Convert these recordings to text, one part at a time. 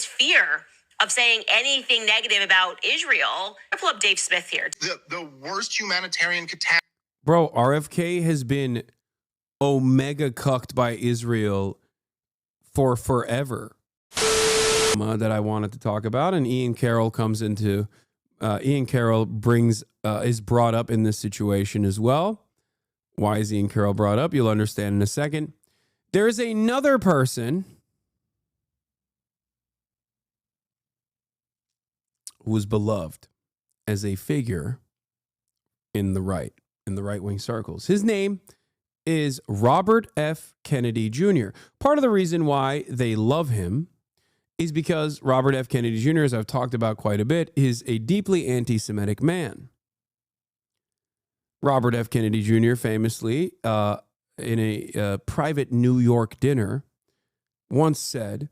fear of saying anything negative about Israel. I pull up Dave Smith here. The worst humanitarian catastrophe. Bro, RFK has been omega cucked by Israel for forever. That I wanted to talk about, and Ian Carrol comes into Ian Carrol brings is brought up in this situation as well. Why is Ian Carrol brought up? You'll understand in a second. There is another person who was beloved as a figure in the right-wing circles. His name is Robert F. Kennedy Jr. Part of the reason why they love him is because Robert F. Kennedy Jr., as I've talked about quite a bit, is a deeply anti-Semitic man. Robert F. Kennedy Jr. famously, in a private New York dinner, once said,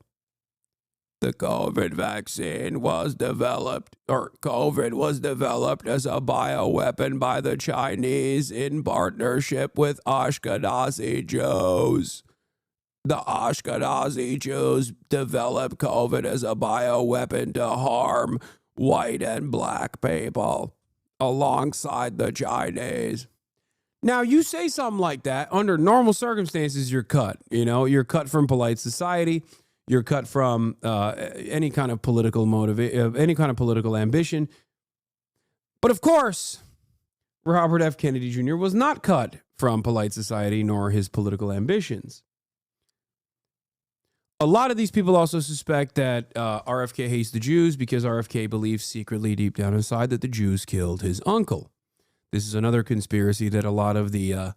the COVID vaccine was developed, or COVID was developed as a bioweapon by the Chinese in partnership with Ashkenazi Jews. The Ashkenazi Jews developed COVID as a bioweapon to harm white and black people alongside the Chinese. Now, you say something like that, under normal circumstances, you're cut. You know, you're cut from polite society. You're cut from any kind of political any kind of political ambition. But of course, Robert F. Kennedy Jr. was not cut from polite society nor his political ambitions. A lot of these people also suspect that RFK hates the Jews because RFK believes secretly deep down inside that the Jews killed his uncle. This is another conspiracy that a lot of the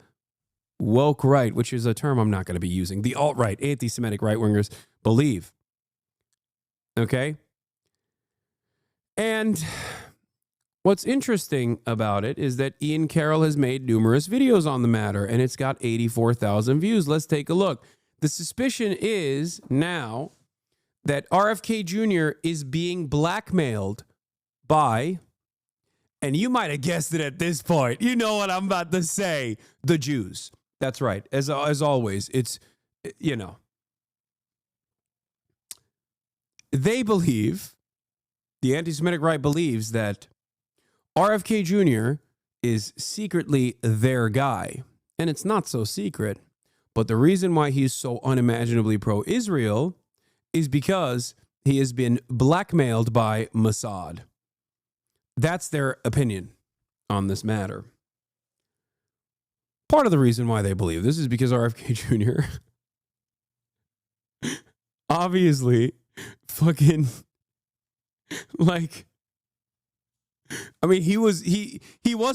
woke right, which is a term I'm not going to be using, the alt-right, anti-Semitic right-wingers believe. Okay? And what's interesting about it is that Ian Carrol has made numerous videos on the matter, and it's got 84,000 views. Let's take a look. The suspicion is now that RFK Jr. is being blackmailed by, and you might have guessed it at this point, you know what I'm about to say, the Jews. That's right. As always, it's, you know, they believe, the anti-Semitic right believes that RFK Jr. is secretly their guy. And it's not so secret. But the reason why he's so unimaginably pro-Israel is because he has been blackmailed by Mossad. That's their opinion on this matter. Part of the reason why they believe this is because RFK Jr. obviously fucking like, I mean, he was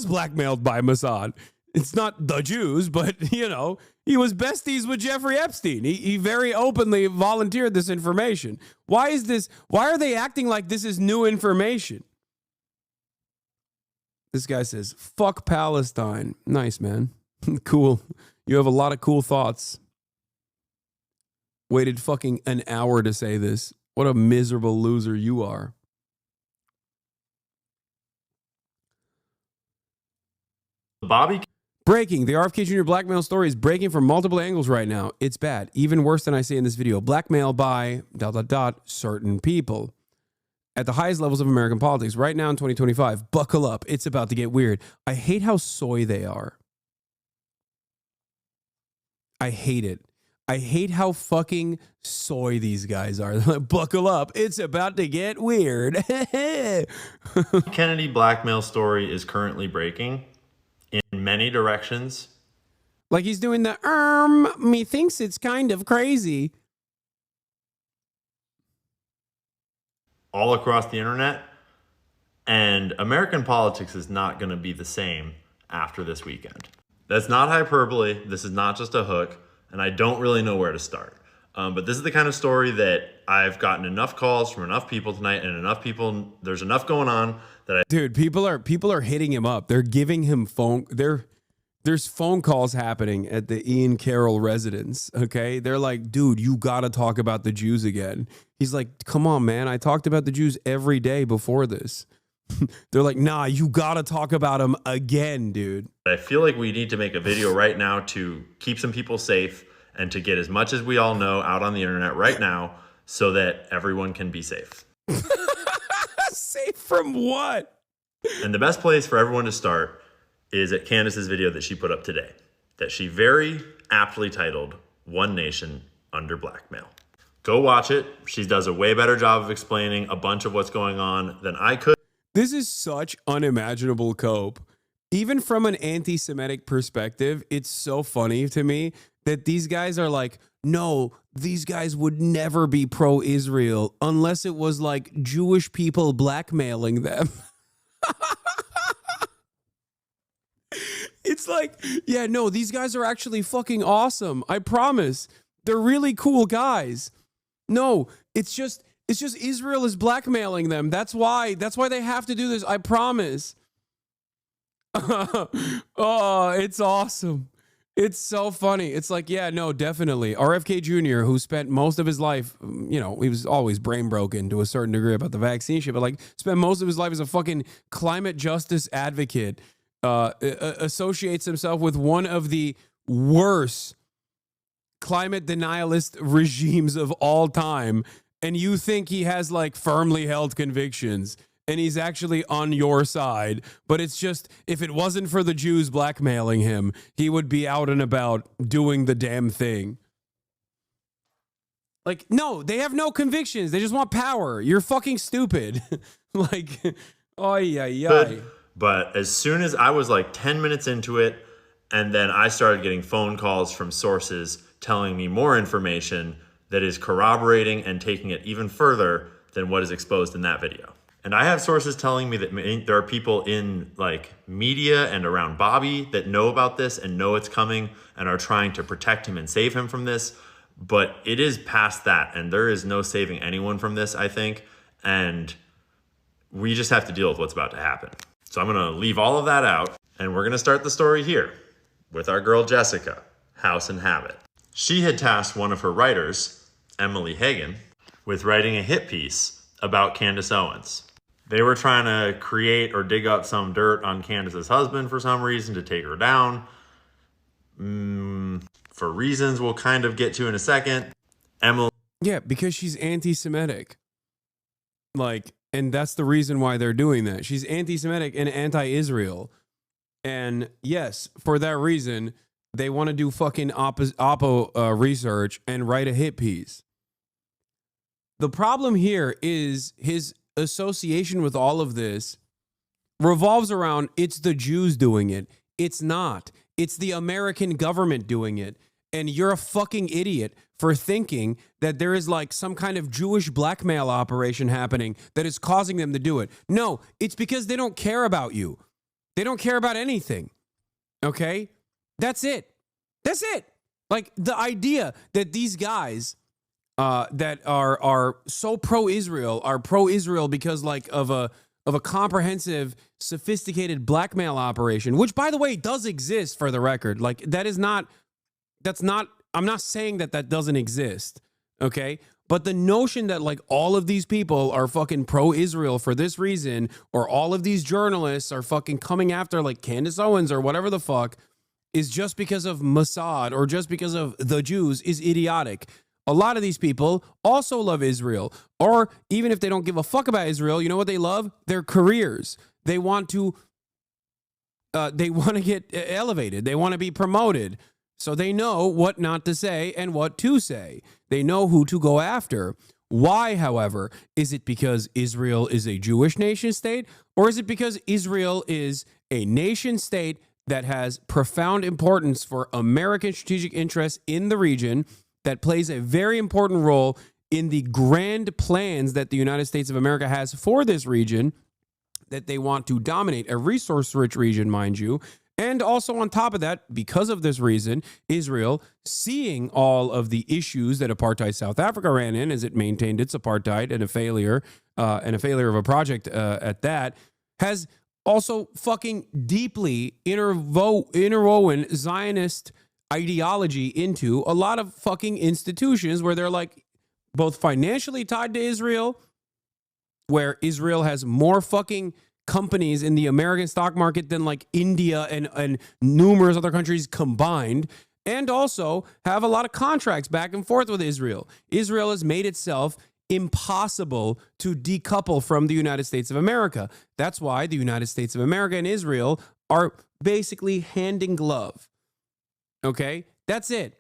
blackmailed by Mossad. It's not the Jews, but, you know, he was besties with Jeffrey Epstein. He very openly volunteered this information. Why are they acting like this is new information? This guy says, fuck Palestine. Nice, man. Cool. You have a lot of cool thoughts. Waited fucking an hour to say this. What a miserable loser you are. Breaking. The RFK Jr. blackmail story is breaking from multiple angles right now. It's bad. Even worse than I say in this video. Blackmail by ... certain people at the highest levels of American politics right now in 2025. Buckle up. It's about to get weird. I hate how soy they are. I hate it. I hate how fucking soy these guys are. Buckle up. It's about to get weird. Kennedy blackmail story is currently breaking in many directions. Like he's doing the, me thinks it's kind of crazy. All across the internet. And American politics is not going to be the same after this weekend. That's not hyperbole. This is not just a hook. And I don't really know where to start. But this is the kind of story that I've gotten enough calls from enough people tonight, and enough people, there's enough going on that Dude, people are hitting him up. They're giving him there's phone calls happening at the Ian Carrol residence, okay? They're like, dude, you gotta talk about the Jews again. He's like, come on, man. I talked about the Jews every day before this. They're like, nah, you gotta talk about them again, dude. I feel like we need to make a video right now to keep some people safe and to get as much as we all know out on the internet right now so that everyone can be safe. Safe from what? And the best place for everyone to start is at Candace's video that she put up today, that she very aptly titled One Nation Under Blackmail. Go watch it. She does a way better job of explaining a bunch of what's going on than I could. This is such unimaginable cope. Even from an anti-Semitic perspective, it's so funny to me that these guys are like, no, these guys would never be pro-Israel unless it was like Jewish people blackmailing them. It's like, yeah, no, these guys are actually fucking awesome. I promise. They're really cool guys. No, it's just Israel is blackmailing them. That's why they have to do this. I promise. Oh, it's awesome. It's so funny. It's like, yeah, no, definitely. RFK Jr., who spent most of his life, you know, he was always brain broken to a certain degree about the vaccine shit, but like spent most of his life as a fucking climate justice advocate, associates himself with one of the worst climate denialist regimes of all time. And you think he has like firmly held convictions and he's actually on your side. But it's just, if it wasn't for the Jews blackmailing him, he would be out and about doing the damn thing. Like, no, they have no convictions. They just want power. You're fucking stupid. Like, oh, yeah. But as soon as I was like 10 minutes into it, and then I started getting phone calls from sources telling me more information that is corroborating and taking it even further than what is exposed in that video. And I have sources telling me that there are people in like media and around Bobby that know about this and know it's coming and are trying to protect him and save him from this. But it is past that, and there is no saving anyone from this, I think. And we just have to deal with what's about to happen. So I'm going to leave all of that out, and we're going to start the story here with our girl Jessica, House and Habit. She had tasked one of her writers, Emily Hagan, with writing a hit piece about Candace Owens. They were trying to create or dig up some dirt on Candace's husband for some reason to take her down. For reasons we'll kind of get to in a second. Emily. Yeah, because she's anti-Semitic. Like, and that's the reason why they're doing that. She's anti-Semitic and anti-Israel. And yes, for that reason, they want to do fucking oppo research and write a hit piece. The problem here is his association with all of this revolves around it's the Jews doing it. It's not. It's the American government doing it. And you're a fucking idiot for thinking that there is like some kind of Jewish blackmail operation happening that is causing them to do it. No, it's because they don't care about you. They don't care about anything. Okay? That's it. That's it. Like the idea that these guys that are so pro-Israel are pro-Israel because like of a comprehensive, sophisticated blackmail operation, which by the way does exist for the record. Like that's not, I'm not saying that doesn't exist. Okay. But the notion that like all of these people are fucking pro-Israel for this reason, or all of these journalists are fucking coming after like Candace Owens or whatever the fuck is just because of Mossad or just because of the Jews is idiotic. A lot of these people also love Israel, or even if they don't give a fuck about Israel, you know what they love? Their careers. They want to get elevated. They want to be promoted. So they know what not to say and what to say. They know who to go after. Why, however? Is it because Israel is a Jewish nation state, or is it because Israel is a nation state that has profound importance for American strategic interests in the region, that plays a very important role in the grand plans that the United States of America has for this region, that they want to dominate a resource-rich region, mind you. And also on top of that, because of this reason, Israel, seeing all of the issues that apartheid South Africa ran in as it maintained its apartheid and a failure of a project at that, has also fucking deeply interwoven Zionist ideology into a lot of fucking institutions where they're like both financially tied to Israel, where Israel has more fucking companies in the American stock market than like India and numerous other countries combined. and also have a lot of contracts back and forth with Israel. Israel has made itself impossible to decouple from the United States of America. That's why the United States of America and Israel are basically hand in glove. Okay? That's it.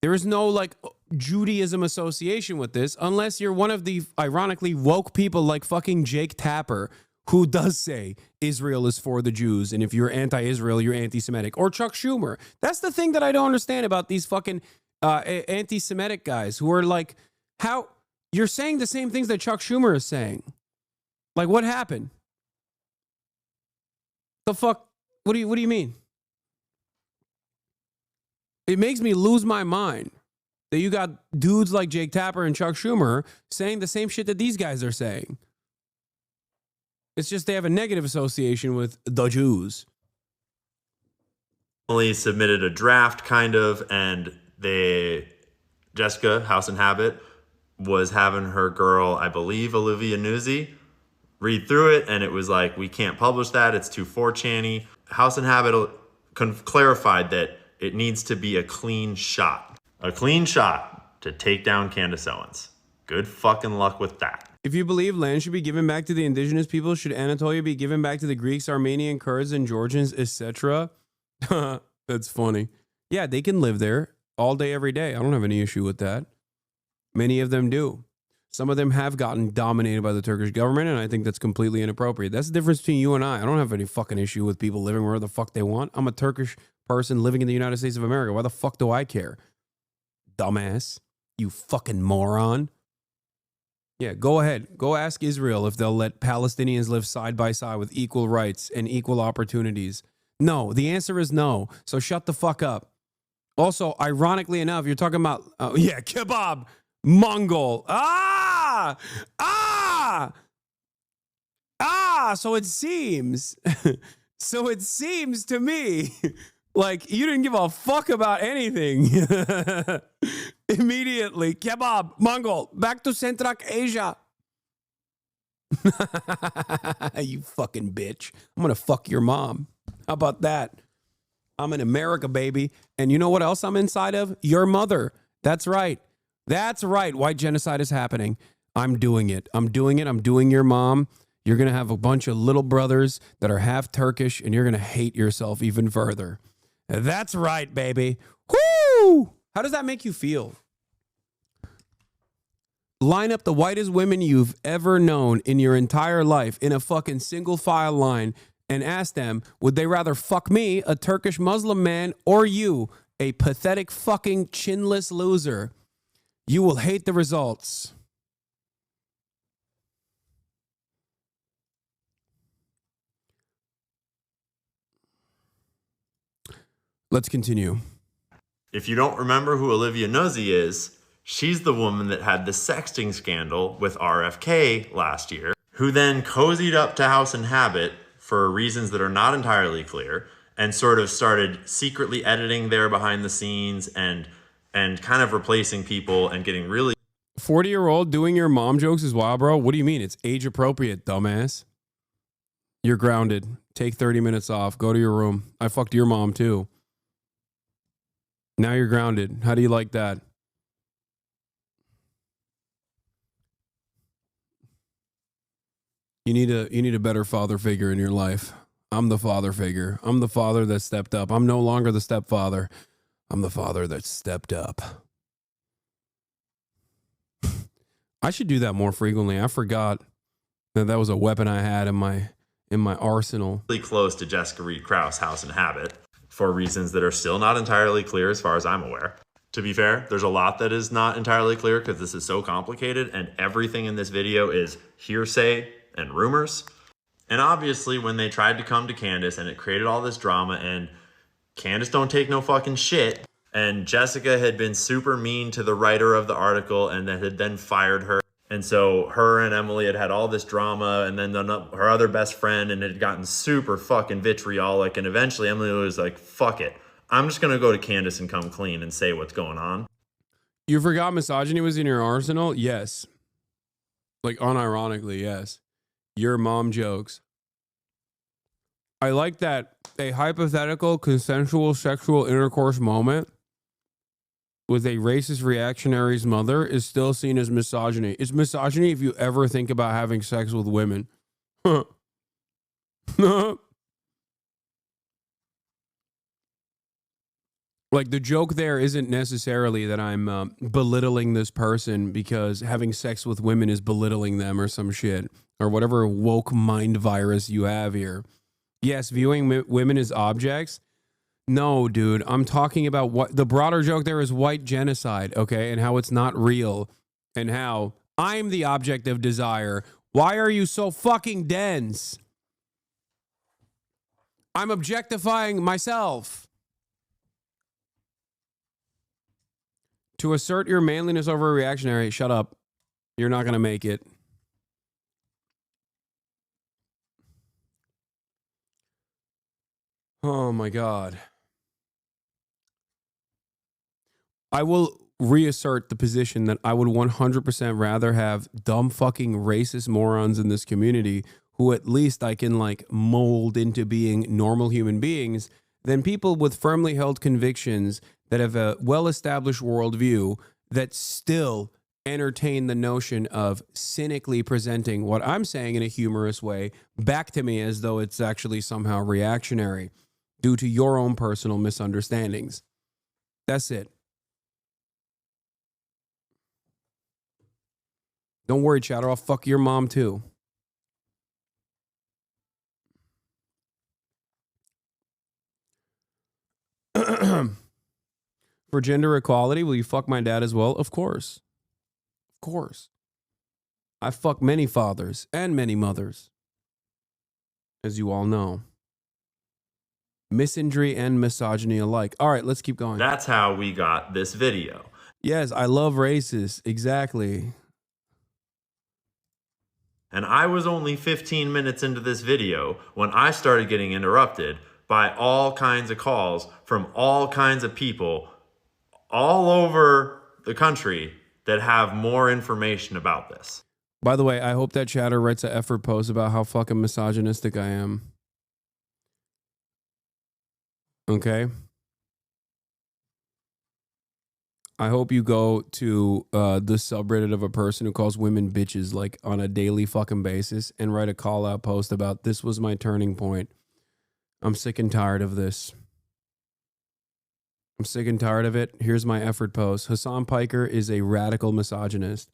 There is no like Judaism association with this unless you're one of the ironically woke people like fucking Jake Tapper, who does say Israel is for the Jews, and if you're anti-Israel, you're anti-Semitic. Or Chuck Schumer. That's the thing that I don't understand about these fucking anti-Semitic guys who are like, how you're saying the same things that Chuck Schumer is saying. Like, what happened? The fuck? What do you mean? It makes me lose my mind that you got dudes like Jake Tapper and Chuck Schumer saying the same shit that these guys are saying. It's just they have a negative association with the Jews. Emily submitted a draft, kind of, and Jessica, House and Habit, was having her girl, I believe, Olivia Nuzzi, read through it, and it was like, we can't publish that. It's too 4chan-y. House and Habit clarified that it needs to be a clean shot. A clean shot to take down Candace Owens. Good fucking luck with that. If you believe land should be given back to the indigenous people, should Anatolia be given back to the Greeks, Armenian, Kurds, and Georgians, etc.? That's funny. Yeah, they can live there all day, every day. I don't have any issue with that. Many of them do. Some of them have gotten dominated by the Turkish government, and I think that's completely inappropriate. That's the difference between you and I. I don't have any fucking issue with people living wherever the fuck they want. I'm a Turkish person living in the United States of America. Why the fuck do I care? Dumbass. You fucking moron. Yeah, go ahead. Go ask Israel if they'll let Palestinians live side by side with equal rights and equal opportunities. No, the answer is no. So shut the fuck up. Also, ironically enough, you're talking about, kebab, Mongol. So it seems, to me, like you didn't give a fuck about anything. Immediately, kebab, Mongol, back to Central Asia. You fucking bitch. I'm going to fuck your mom. How about that? I'm in America, baby. And you know what else I'm inside of? Your mother. That's right. That's right. White genocide is happening. I'm doing it. I'm doing your mom. You're going to have a bunch of little brothers that are half Turkish, and you're going to hate yourself even further. That's right, baby. Woo! How does that make you feel? Line up the whitest women you've ever known in your entire life in a fucking single file line and ask them, would they rather fuck me, a Turkish Muslim man, or you, a pathetic fucking chinless loser? You will hate the results. Let's continue. If you don't remember who Olivia Nuzzi is, she's the woman that had the sexting scandal with RFK last year, who then cozied up to House and Habit for reasons that are not entirely clear, and sort of started secretly editing there behind the scenes and kind of replacing people and getting really... 40-year-old doing your mom jokes is wild, bro. What do you mean? It's age appropriate, dumbass. You're grounded. Take 30 minutes off. Go to your room. I fucked your mom too. Now you're grounded. How do you like that? You need a better father figure in your life. I'm the father figure. I'm the father that stepped up. I'm no longer the stepfather. I'm the father that stepped up. I should do that more frequently. I forgot that was a weapon I had in my arsenal. Really close to Jessica Reed Krause, House and Habit, for reasons that are still not entirely clear as far as I'm aware. To be fair, there's a lot that is not entirely clear because this is so complicated and everything in this video is hearsay and rumors. And obviously when they tried to come to Candace and it created all this drama, and Candace don't take no fucking shit, and Jessica had been super mean to the writer of the article and that had then fired her. And so her and Emily had all this drama, and then her other best friend, and it had gotten super fucking vitriolic. And eventually Emily was like, fuck it. I'm just going to go to Candace and come clean and say what's going on. You forgot misogyny was in your arsenal? Yes. Like unironically, yes. Your mom jokes. I like that a hypothetical consensual sexual intercourse moment with a racist reactionary's mother is still seen as misogyny. It's misogyny if you ever think about having sex with women. Like, the joke there isn't necessarily that I'm belittling this person because having sex with women is belittling them or some shit, or whatever woke mind virus you have here. Yes, viewing women as objects. No, dude, I'm talking about what the broader joke there is: white genocide, okay? And how it's not real, and how I'm the object of desire. Why are you so fucking dense? I'm objectifying myself. To assert your manliness over a reactionary, shut up. You're not going to make it. Oh my God. I will reassert the position that I would 100% rather have dumb fucking racist morons in this community who at least I can like mold into being normal human beings than people with firmly held convictions that have a well-established worldview that still entertain the notion of cynically presenting what I'm saying in a humorous way back to me as though it's actually somehow reactionary due to your own personal misunderstandings. That's it. Don't worry, chatter. I'll fuck your mom too. For gender equality, will you fuck my dad as well? Of course. Of course. I fuck many fathers and many mothers, as you all know. Misandry and misogyny alike. All right, let's keep going. That's how we got this video. Yes, I love racists. Exactly. And I was only 15 minutes into this video when I started getting interrupted by all kinds of calls from all kinds of people all over the country that have more information about this. By the way, I hope that chatter writes an effort post about how fucking misogynistic I am. Okay? I hope you go to the subreddit of a person who calls women bitches like on a daily fucking basis and write a call out post about this was my turning point. I'm sick and tired of this. I'm sick and tired of it. Here's my effort post. Hasan Piker is a radical misogynist.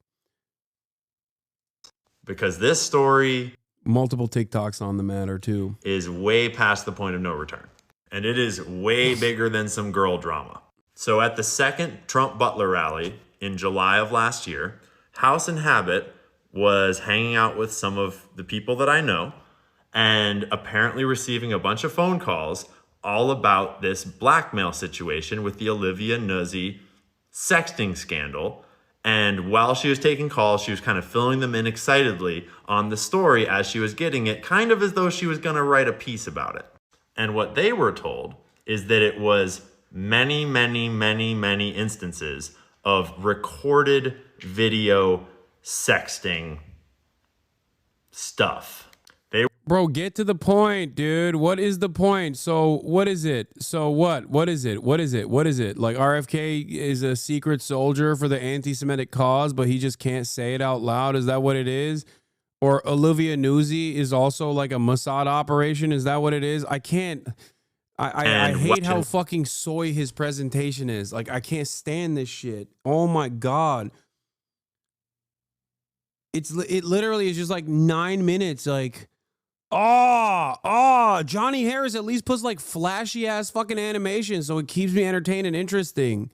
Because this story... Multiple TikToks on the matter too. ...is way past the point of no return. And it is way bigger than some girl drama. So at the second Trump Butler rally in July of last year, House and Habit was hanging out with some of the people that I know and apparently receiving a bunch of phone calls all about this blackmail situation with the Olivia Nuzzi sexting scandal. And while she was taking calls, she was kind of filling them in excitedly on the story as she was getting it, kind of as though she was going to write a piece about it. And what they were told is that it was many, many, many, many instances of recorded video sexting stuff. Bro, get to the point, dude. What is the point? So what is it? So what? What is it? What is it? What is it? Like RFK is a secret soldier for the anti-Semitic cause, but he just can't say it out loud. Is that what it is? Or Olivia Nuzzi is also like a Mossad operation. Is that what it is? I can't. I hate how fucking soy his presentation is. Like, I can't stand this shit. Oh my God. It literally is just like 9 minutes. Like, Johnny Harris at least puts like flashy ass fucking animation so it keeps me entertained and interesting.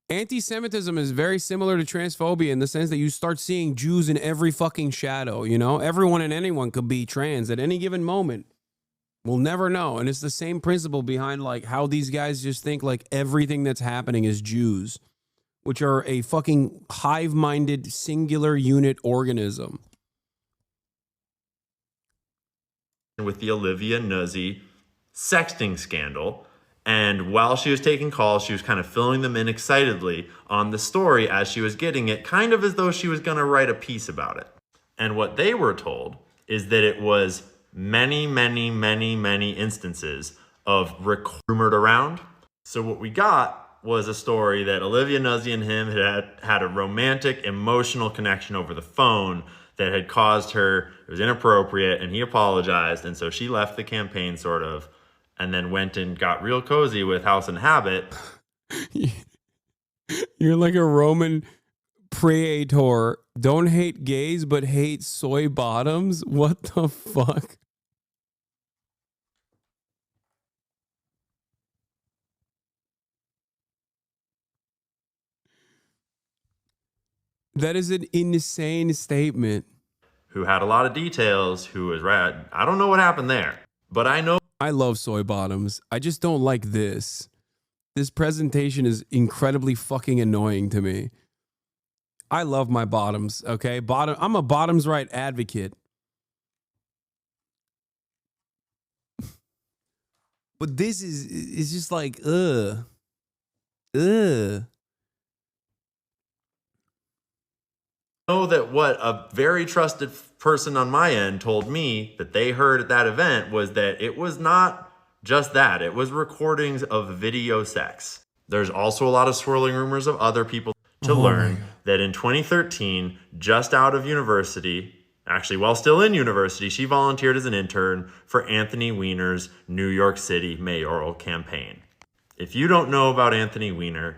Anti-Semitism is very similar to transphobia in the sense that you start seeing Jews in every fucking shadow, you know? Everyone and anyone could be trans at any given moment. We'll never know. And it's the same principle behind like how these guys just think like everything that's happening is Jews, which are a fucking hive-minded singular unit organism. With the Olivia Nuzzi sexting scandal. And while she was taking calls, she was kind of filling them in excitedly on the story as she was getting it, kind of as though she was going to write a piece about it. And what they were told is that it was many, many, many, many instances of rumored around. So what we got was a story that Olivia Nuzzi and him had a romantic, emotional connection over the phone that had caused her, it was inappropriate, and he apologized, and so she left the campaign sort of, and then went and got real cozy with House and Habit. You're like a Roman praetor. Don't hate gays, but hate soy bottoms? What the fuck? That is an insane statement. Who had a lot of details, who was right. I don't know what happened there, but I know. I love soy bottoms. I just don't like this. This presentation is incredibly fucking annoying to me. I love my bottoms, okay? I'm a bottoms right advocate. But this is just like, ugh. Know that what a very trusted person on my end told me that they heard at that event was that it was not just that. It was recordings of video sex. There's also a lot of swirling rumors of other people to learn that in 2013, just out of university, actually while still in university, she volunteered as an intern for Anthony Weiner's New York City mayoral campaign. If you don't know about Anthony Weiner,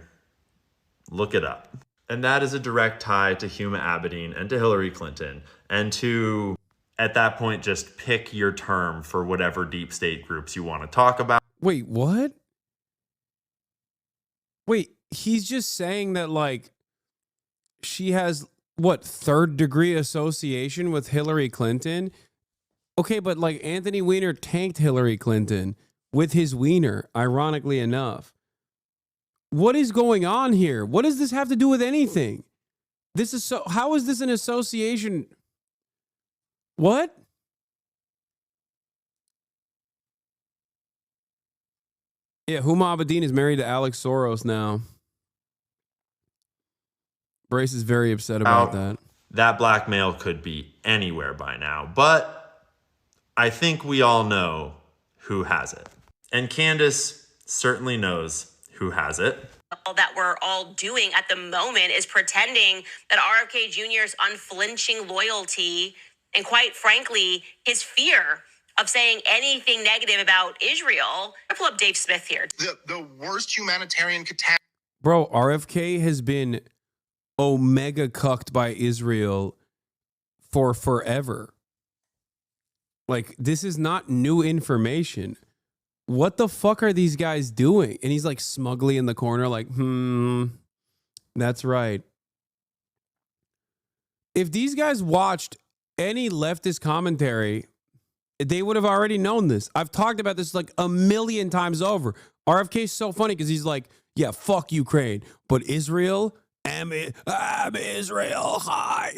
look it up. And that is a direct tie to Huma Abedin and to Hillary Clinton and to, at that point, just pick your term for whatever deep state groups you want to talk about. Wait, what? Wait, he's just saying that, like, she has, what, third degree association with Hillary Clinton? Okay, but, like, Anthony Weiner tanked Hillary Clinton with his wiener, ironically enough. What is going on here? What does this have to do with anything? This is so. How is this an association? What? Yeah, Huma Abedin is married to Alex Soros now. Brace is very upset about that. That blackmail could be anywhere by now, but I think we all know who has it. And Candace certainly knows who has it. All that we're all doing at the moment is pretending that RFK Jr.'s unflinching loyalty and, quite frankly, his fear of saying anything negative about Israel. I pull up Dave Smith here. The worst humanitarian catastrophe. Bro, RFK has been omega cucked by Israel for forever. Like, this is not new information. What the fuck are these guys doing? And he's like smugly in the corner like, that's right. If these guys watched any leftist commentary, they would have already known this. I've talked about this like a million times over. RFK is so funny because he's like, yeah, fuck Ukraine, but Israel, I'm Israel, hi.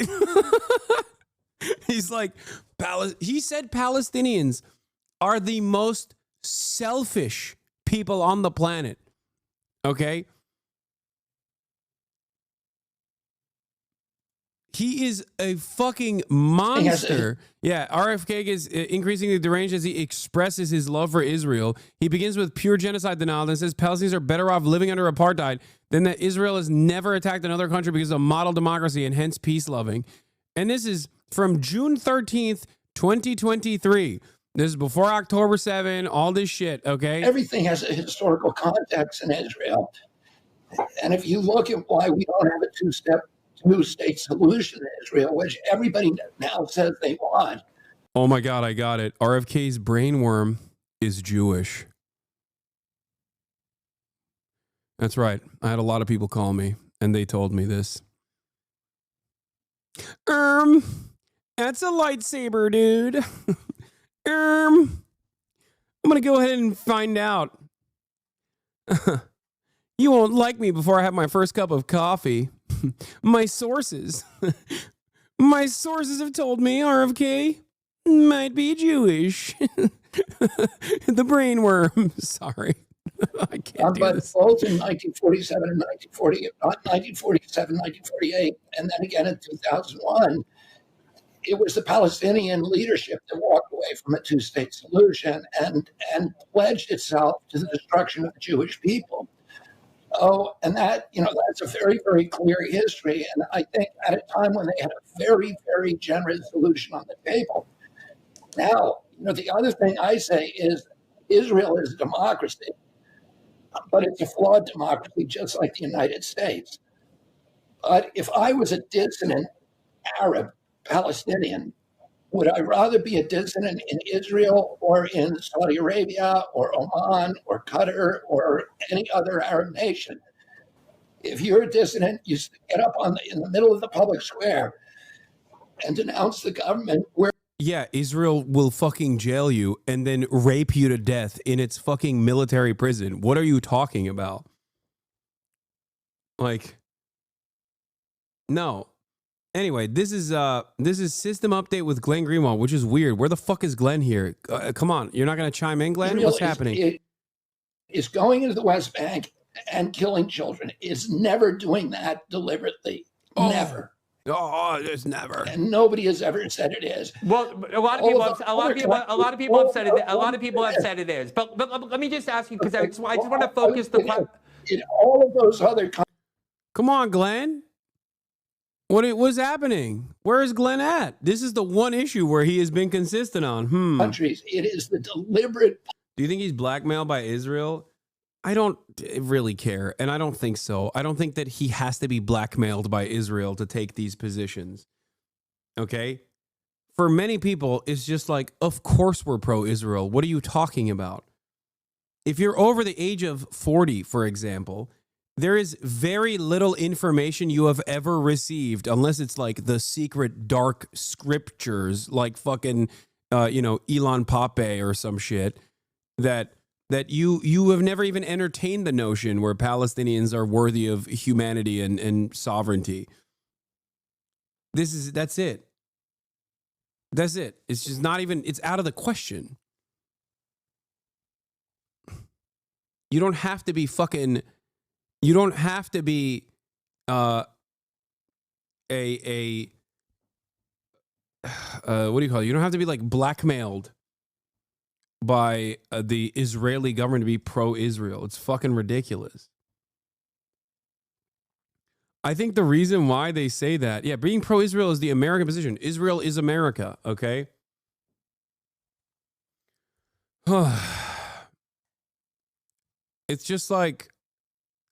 He's like, he said Palestinians are the most selfish people on the planet. Okay? He is a fucking monster. Yeah, RFK is increasingly deranged as he expresses his love for Israel. He begins with pure genocide denial and says Palestinians are better off living under apartheid than that Israel has never attacked another country because of model democracy and hence peace-loving. And this is from June 13th, 2023. This is before October 7, all this shit, okay? Everything has a historical context in Israel. And if you look at why we don't have a two-state solution in Israel, which everybody now says they want. Oh my God, I got it. RFK's brainworm is Jewish. That's right. I had a lot of people call me, and they told me this. That's a lightsaber, dude. I'm going to go ahead and find out. You won't like me before I have my first cup of coffee. My sources have told me RFK might be Jewish. The brainworm. Sorry. I can't do But this. both in 1947 and 1948, 1947, 1948, and then again in 2001, it was the Palestinian leadership that walked away from a two-state solution and pledged itself to the destruction of the Jewish people. Oh, and that, that's a very, very clear history. And I think at a time when they had a very, very generous solution on the table. Now, the other thing I say is Israel is a democracy, but it's a flawed democracy, just like the United States. But if I was a dissident Arab Palestinian, would I rather be a dissident in Israel or in Saudi Arabia or Oman or Qatar or any other Arab nation? If you're a dissident, you get up in the middle of the public square and denounce the government. Yeah, Israel will fucking jail you and then rape you to death in its fucking military prison. What are you talking about? Like, no. Anyway, this is System Update with Glenn Greenwald, which is weird. Where the fuck is Glenn here? Come on, you're not going to chime in, Glenn? What's happening? It's going into the West Bank and killing children. It's never doing that deliberately. Never. Oh, there's never. And nobody has ever said it is. Well, a lot of people have said it. A lot of people have said it is. But let me just ask you, because I just want to focus the. In all of those other. Come on, Glenn. What's happening? Where is Glenn at? This is the one issue where he has been consistent on. Countries. It is the deliberate. Do you think he's blackmailed by Israel? I don't really care, and I don't think so. I don't think that he has to be blackmailed by Israel to take these positions. Okay? For many people, it's just like, of course we're pro-Israel. What are you talking about? If you're over the age of 40, for example, there is very little information you have ever received, unless it's like the secret dark scriptures, like fucking, Elon Pape or some shit, that you have never even entertained the notion where Palestinians are worthy of humanity and sovereignty. That's it. That's it. It's just not even, it's out of the question. You don't have to be fucking, you don't have to be what do you call it? You don't have to be like blackmailed by the Israeli government to be pro-Israel. It's fucking ridiculous. I think the reason why they say that, being pro-Israel is the American position. Israel is America, okay? It's just like,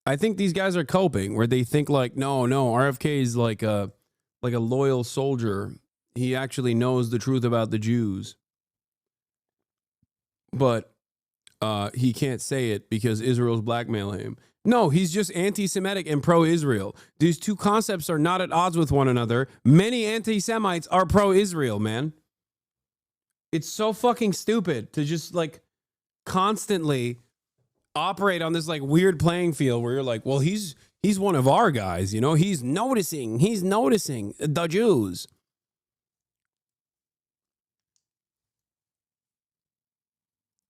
I think these guys are coping, where they think like, no, RFK is like a loyal soldier. He actually knows the truth about the Jews. But he can't say it because Israel's blackmailing him. No, he's just anti-Semitic and pro-Israel. These two concepts are not at odds with one another. Many anti-Semites are pro-Israel, man. It's so fucking stupid to just like constantly operate on this like weird playing field where you're like, well, he's one of our guys, he's noticing the Jews.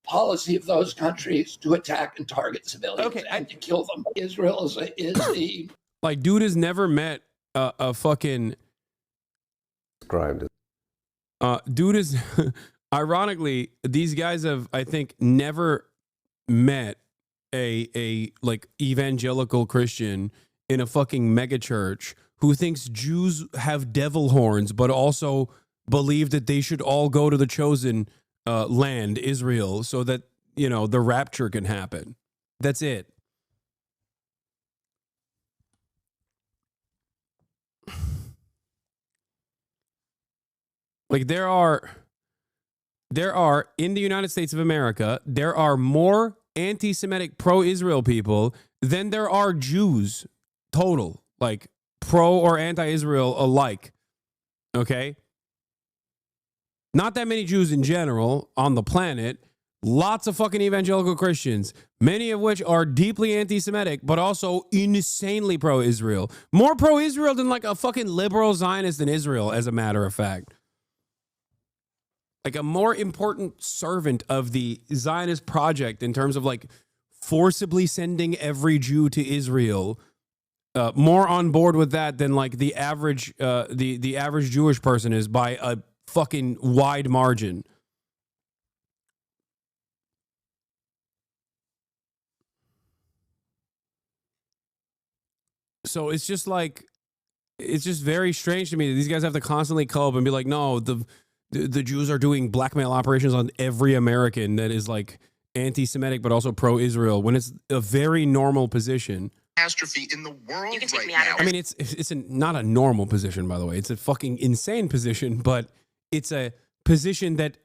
Policy of those countries to attack and target civilians and to kill them. Israel is the like, dude has never met a fucking described it. Dude is ironically, these guys have, I think, never met a like evangelical Christian in a fucking mega church who thinks Jews have devil horns, but also believe that they should all go to the chosen land, Israel, so that, the rapture can happen. That's it. Like, there are in the United States of America, there are more anti-Semitic pro-Israel people than there are Jews total, like pro or anti-Israel alike. Okay? Not that many Jews in general on the planet. Lots of fucking evangelical Christians, many of which are deeply anti-Semitic, but also insanely pro-Israel. More pro-Israel than like a fucking liberal Zionist in Israel, as a matter of fact. Like a more important servant of the Zionist project in terms of like forcibly sending every Jew to Israel more on board with that than like the average the average Jewish person is by a fucking wide margin. So it's just like, it's just very strange to me that these guys have to constantly come up and be like, no, the Jews are doing blackmail operations on every American that is like anti-Semitic but also pro-Israel, when it's a very normal position. Catastrophe in the world You can take right me out now. of I mean, it's not a normal position, by the way. It's a fucking insane position, but it's a position that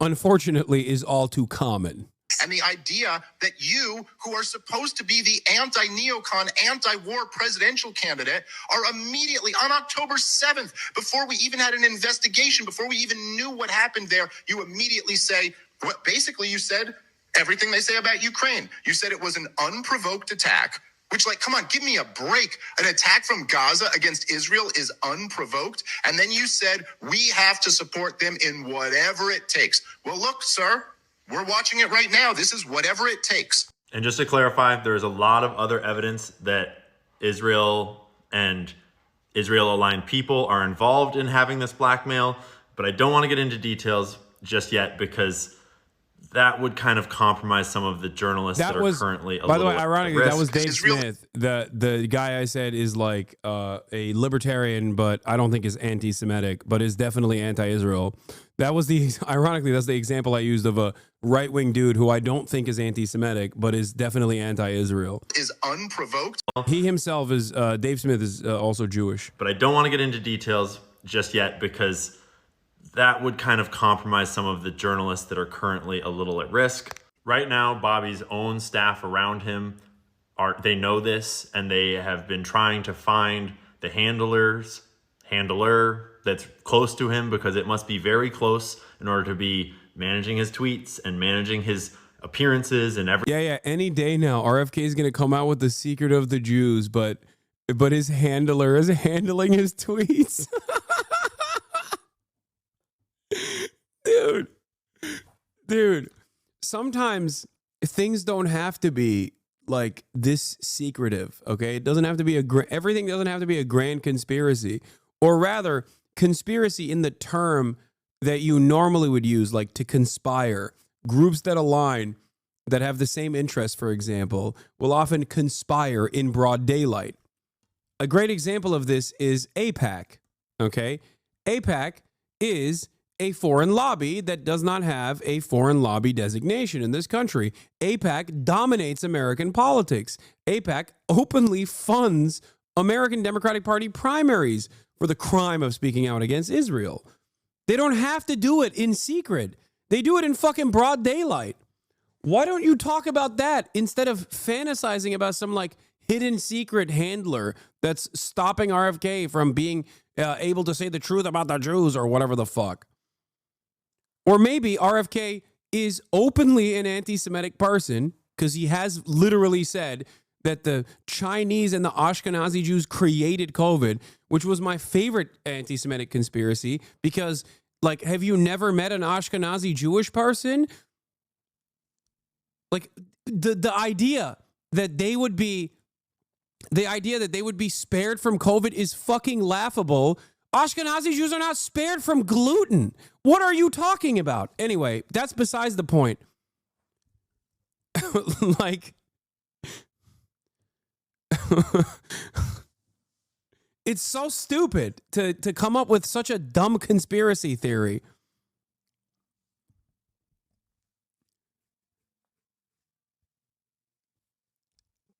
unfortunately is all too common. And the idea that you, who are supposed to be the anti-neocon, anti-war presidential candidate, are immediately on October 7th, before we even had an investigation, before we even knew what happened there, you immediately say, what basically you said everything they say about Ukraine. You said it was an unprovoked attack, which, like, come on, give me a break. An attack from Gaza against Israel is unprovoked. And then you said, we have to support them in whatever it takes. Well, look, sir, we're watching it right now. This is whatever it takes. And just to clarify, there's a lot of other evidence that Israel and Israel-aligned people are involved in having this blackmail, but I don't want to get into details just yet because that would kind of compromise some of the journalists that are currently a by the little way, at ironically, risk. that was Dave Israel- Smith. The guy I said is like a libertarian, but I don't think is anti-Semitic, but is definitely anti-Israel. That was ironically, that's the example I used of a right-wing dude who I don't think is anti-Semitic, but is definitely anti-Israel. Is unprovoked. He himself is, Dave Smith is also Jewish. But I don't want to get into details just yet because that would kind of compromise some of the journalists that are currently a little at risk. Right now, Bobby's own staff around him they know this, and they have been trying to find the handler that's close to him, because it must be very close in order to be managing his tweets and managing his appearances and everything. Yeah. Any day now, RFK is going to come out with the secret of the Jews, but his handler is handling his tweets. Dude, sometimes things don't have to be like this secretive, okay? It doesn't have to be everything doesn't have to be a grand conspiracy, or rather conspiracy in the term that you normally would use, like to conspire. Groups that align, that have the same interests, for example, will often conspire in broad daylight. A great example of this is AIPAC, okay? AIPAC is a foreign lobby that does not have a foreign lobby designation in this country. AIPAC dominates American politics. AIPAC openly funds American Democratic Party primaries for the crime of speaking out against Israel. They don't have to do it in secret. They do it in fucking broad daylight. Why don't you talk about that instead of fantasizing about some like hidden secret handler that's stopping RFK from being able to say the truth about the Jews or whatever the fuck? Or maybe RFK is openly an anti-Semitic person because he has literally said that the Chinese and the Ashkenazi Jews created COVID, which was my favorite anti-Semitic conspiracy because, like, have you never met an Ashkenazi Jewish person? Like, the idea that they would be spared from COVID is fucking laughable. Ashkenazi Jews are not spared from gluten. What are you talking about? Anyway, that's besides the point. Like, it's so stupid to come up with such a dumb conspiracy theory.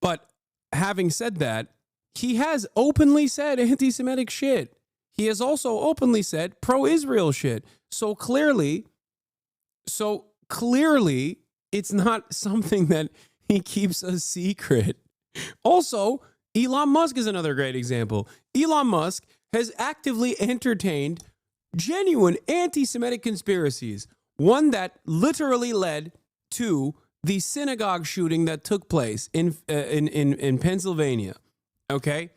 But having said that, he has openly said anti-Semitic shit. He has also openly said pro-Israel shit. So clearly, it's not something that he keeps a secret. Also, Elon Musk is another great example. Elon Musk has actively entertained genuine anti-Semitic conspiracies. One that literally led to the synagogue shooting that took place in Pennsylvania. Okay?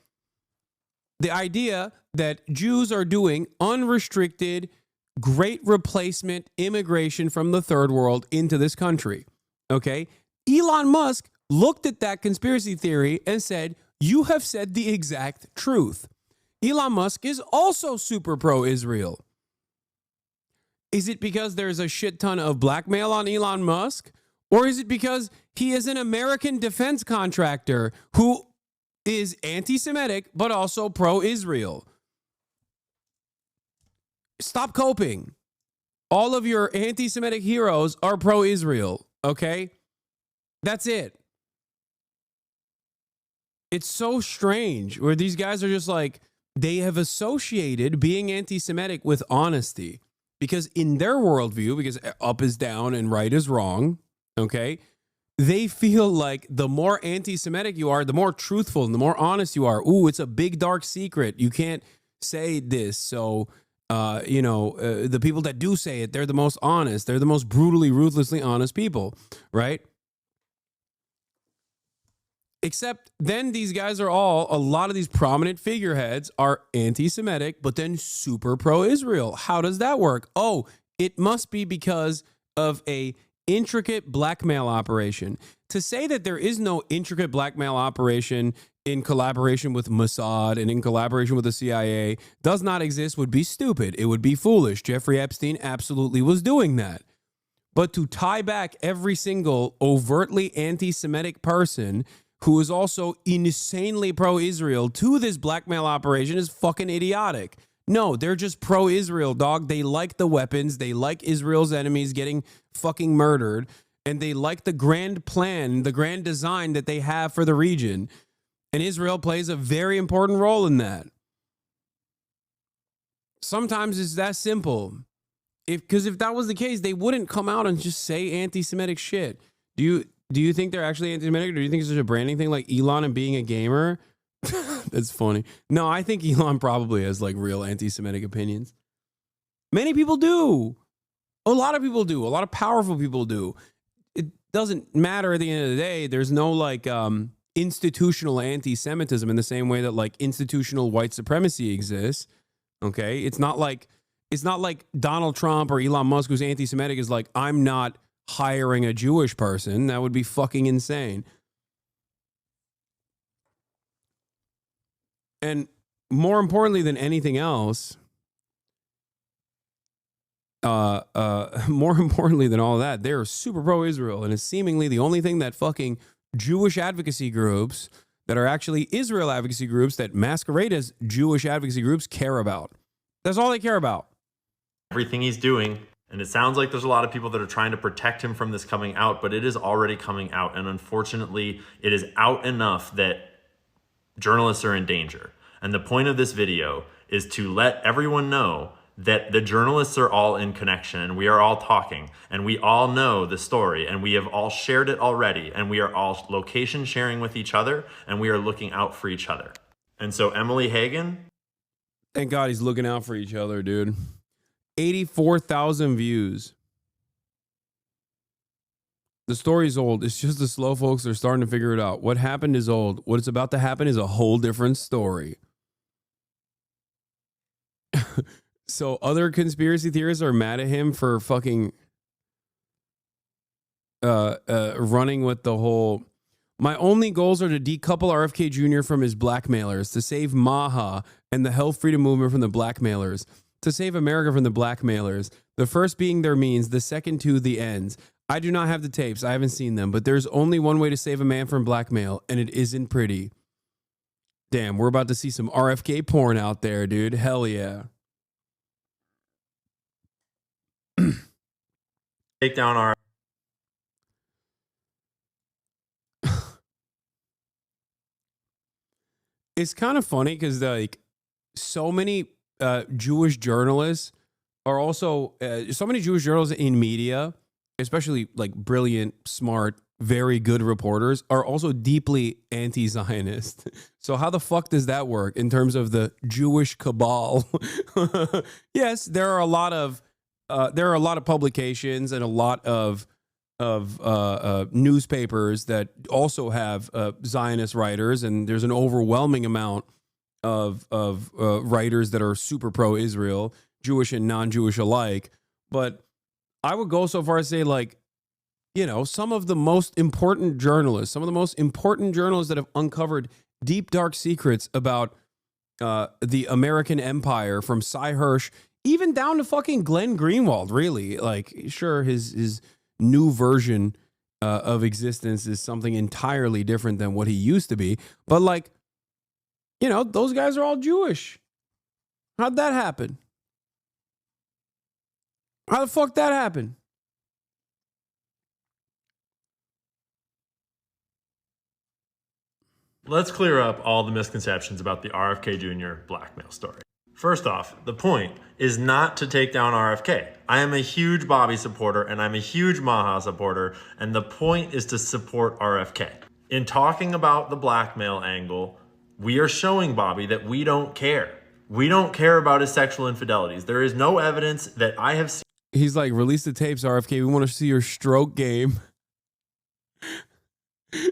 The idea that Jews are doing unrestricted, great replacement immigration from the third world into this country. Okay? Elon Musk looked at that conspiracy theory and said, You have said the exact truth. Elon Musk is also super pro-Israel. Is it because there's a shit ton of blackmail on Elon Musk? Or is it because he is an American defense contractor who is anti-Semitic but also pro-Israel? Stop coping. All of your anti-Semitic heroes are pro-Israel, okay? That's it. It's so strange where these guys are just like, they have associated being anti-Semitic with honesty. Because in their worldview, because up is down and right is wrong, okay, they feel like the more anti-Semitic you are, the more truthful and the more honest you are. Ooh, it's a big dark secret. You can't say this. So, the people that do say it, they're the most honest. They're the most brutally, ruthlessly honest people, right? Except then these guys are a lot of these prominent figureheads are anti-Semitic, but then super pro-Israel. How does that work? Oh, it must be because of a intricate blackmail operation. To say that there is no intricate blackmail operation in collaboration with Mossad and in collaboration with the CIA does not exist would be stupid. It would be foolish. Jeffrey Epstein absolutely was doing that. But to tie back every single overtly anti-Semitic person who is also insanely pro-Israel to this blackmail operation is fucking idiotic. No, they're just pro-Israel, dog. They like the weapons. They like Israel's enemies getting fucking murdered. And they like the grand plan, the grand design that they have for the region. And Israel plays a very important role in that. Sometimes it's that simple. Because if that was the case, they wouldn't come out and just say anti-Semitic shit. Do you think they're actually anti-Semitic, or do you think it's just a branding thing like Elon and being a gamer? That's funny. No, I think Elon probably has like real anti-Semitic opinions. Many people do. A lot of people do. A lot of powerful people do. It doesn't matter at the end of the day. There's no like institutional anti-Semitism in the same way that like institutional white supremacy exists. Okay? It's not like Donald Trump or Elon Musk, who's anti-Semitic, is like, I'm not hiring a Jewish person. That would be fucking insane. And more importantly than anything else, more importantly than all of that, they're super pro-Israel, and it's seemingly the only thing that fucking Jewish advocacy groups that are actually Israel advocacy groups that masquerade as Jewish advocacy groups care about. That's all they care about. Everything he's doing. And it sounds like there's a lot of people that are trying to protect him from this coming out, but it is already coming out. And unfortunately, it is out enough that journalists are in danger. And the point of this video is to let everyone know that the journalists are all in connection and we are all talking and we all know the story and we have all shared it already and we are all location sharing with each other and we are looking out for each other. And so Emily Hagan. Thank God he's looking out for each other, dude. 84,000 views. The story's old. It's just the slow folks are starting to figure it out. What happened is old. What is about to happen is a whole different story. So other conspiracy theorists are mad at him for fucking running with the whole, my only goals are to decouple RFK Jr. from his blackmailers, to save Maha and the health freedom movement from the blackmailers, to save America from the blackmailers. The first being their means, the second to the ends. I do not have the tapes. I haven't seen them, but there's only one way to save a man from blackmail, and it isn't pretty. Damn, we're about to see some RFK porn out there, dude. Hell yeah. Take down our... It's kind of funny because like so many Jewish journalists are also so many Jewish journalists in media, especially like brilliant, smart, very good reporters, are also deeply anti-Zionist. So how the fuck does that work in terms of the Jewish cabal? Yes, there are a lot of publications and a lot of newspapers that also have Zionist writers, and there's an overwhelming amount of writers that are super pro-Israel, Jewish and non-Jewish alike. But I would go so far as to say, like, you know, some of the most important journalists that have uncovered deep, dark secrets about the American empire from Cy Hirsch, even down to fucking Glenn Greenwald, really. Like, sure, his new version of existence is something entirely different than what he used to be. But, like, you know, those guys are all Jewish. How'd that happen? How the fuck that happen? Let's clear up all the misconceptions about the RFK Jr. blackmail story. First off, the point is not to take down RFK. I am a huge Bobby supporter and I'm a huge Maha supporter, and the point is to support RFK. In talking about the blackmail angle, we are showing Bobby that we don't care. We don't care about his sexual infidelities. There is no evidence that I have seen. He's like, release the tapes, RFK. We want to see your stroke game.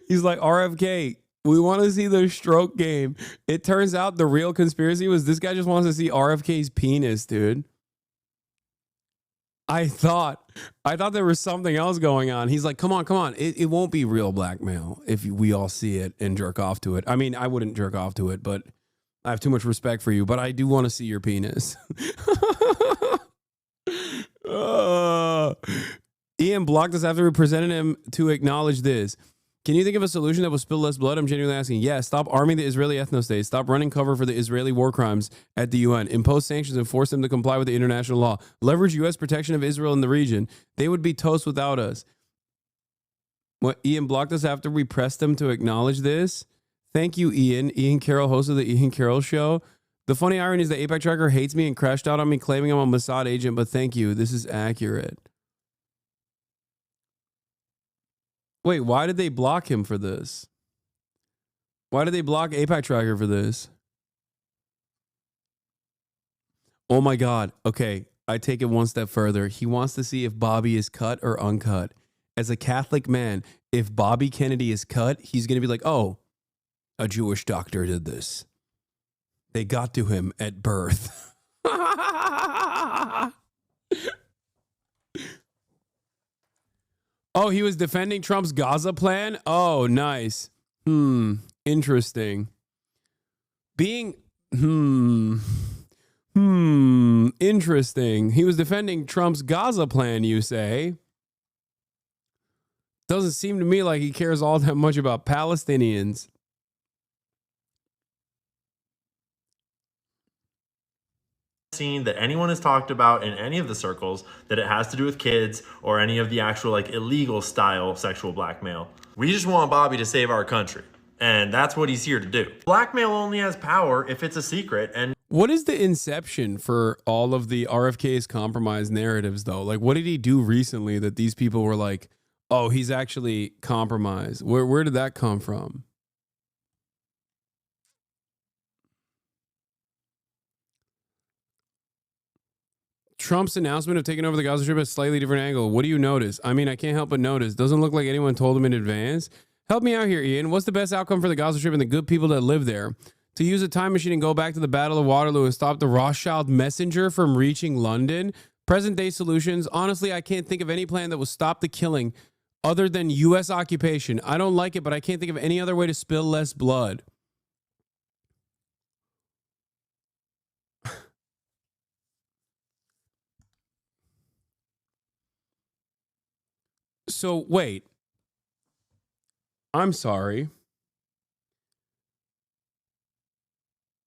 He's like, RFK, we want to see the stroke game. It turns out the real conspiracy was this guy just wants to see RFK's penis, dude. I thought there was something else going on. He's like, come on. It won't be real blackmail if we all see it and jerk off to it. I mean, I wouldn't jerk off to it, but I have too much respect for you. But I do want to see your penis. Ian blocked us after we presented him to acknowledge this. Can you think of a solution that will spill less blood? I'm genuinely asking. Yeah, stop arming the Israeli ethno-state. Stop running cover for the Israeli war crimes at the UN. Impose sanctions and force them to comply with the international law. Leverage U.S. protection of Israel in the region. They would be toast without us. What, Ian blocked us after we pressed him to acknowledge this? Thank you, Ian. Ian Carroll, host of the Ian Carroll Show. The funny irony is that APAC Tracker hates me and crashed out on me claiming I'm a Mossad agent, but thank you. This is accurate. Wait, why did they block him for this? Why did they block APAC Tracker for this? Oh my God. Okay, I take it one step further. He wants to see if Bobby is cut or uncut. As a Catholic man, if Bobby Kennedy is cut, he's going to be like, oh, a Jewish doctor did this. They got to him at birth. Oh, he was defending Trump's Gaza plan? Oh, nice. Interesting. Interesting. He was defending Trump's Gaza plan, you say? Doesn't seem to me like he cares all that much about Palestinians. Seen that anyone has talked about in any of the circles that it has to do with kids or any of the actual like illegal style sexual blackmail. We just want Bobby to save our country, and that's what he's here to do. Blackmail only has power if it's a secret. And what is the inception for all of the RFK's compromise narratives, though? Like, what did he do recently that these people were like, oh, he's actually compromised? Where did that come from? Trump's announcement of taking over the Gaza Strip at a slightly different angle. What do you notice? I mean, I can't help but notice. Doesn't look like anyone told him in advance. Help me out here, Ian. What's the best outcome for the Gaza Strip and the good people that live there? To use a time machine and go back to the Battle of Waterloo and stop the Rothschild messenger from reaching London? Present day solutions. Honestly, I can't think of any plan that will stop the killing other than U.S. occupation. I don't like it, but I can't think of any other way to spill less blood. So, wait. I'm sorry.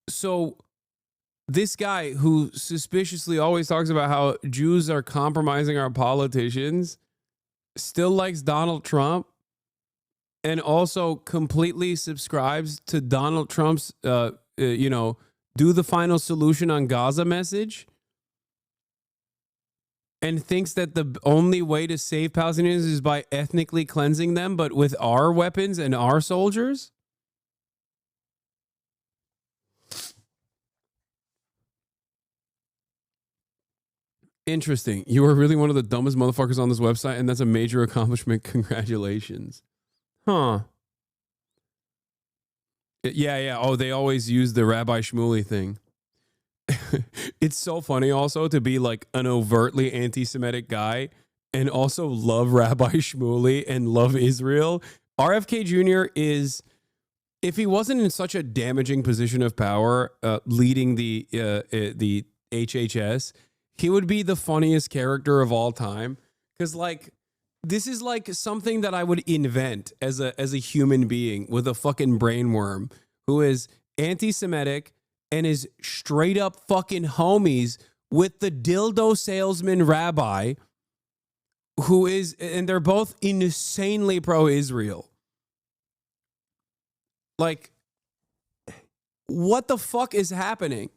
So, this guy who suspiciously always talks about how Jews are compromising our politicians still likes Donald Trump and also completely subscribes to Donald Trump's, do the final solution on Gaza message? And thinks that the only way to save Palestinians is by ethnically cleansing them, but with our weapons and our soldiers? Interesting. You are really one of the dumbest motherfuckers on this website, and that's a major accomplishment. Congratulations. Huh. Yeah. Oh, they always use the Rabbi Shmuley thing. It's so funny also to be like an overtly anti-Semitic guy and also love Rabbi Shmuley and love Israel. RFK Jr. is if he wasn't in such a damaging position of power, leading the HHS, he would be the funniest character of all time. Because like, this is like something that I would invent as a human being with a fucking brainworm who is anti-Semitic and is straight up fucking homies with the dildo salesman rabbi who is, and they're both insanely pro-Israel. Like, what the fuck is happening?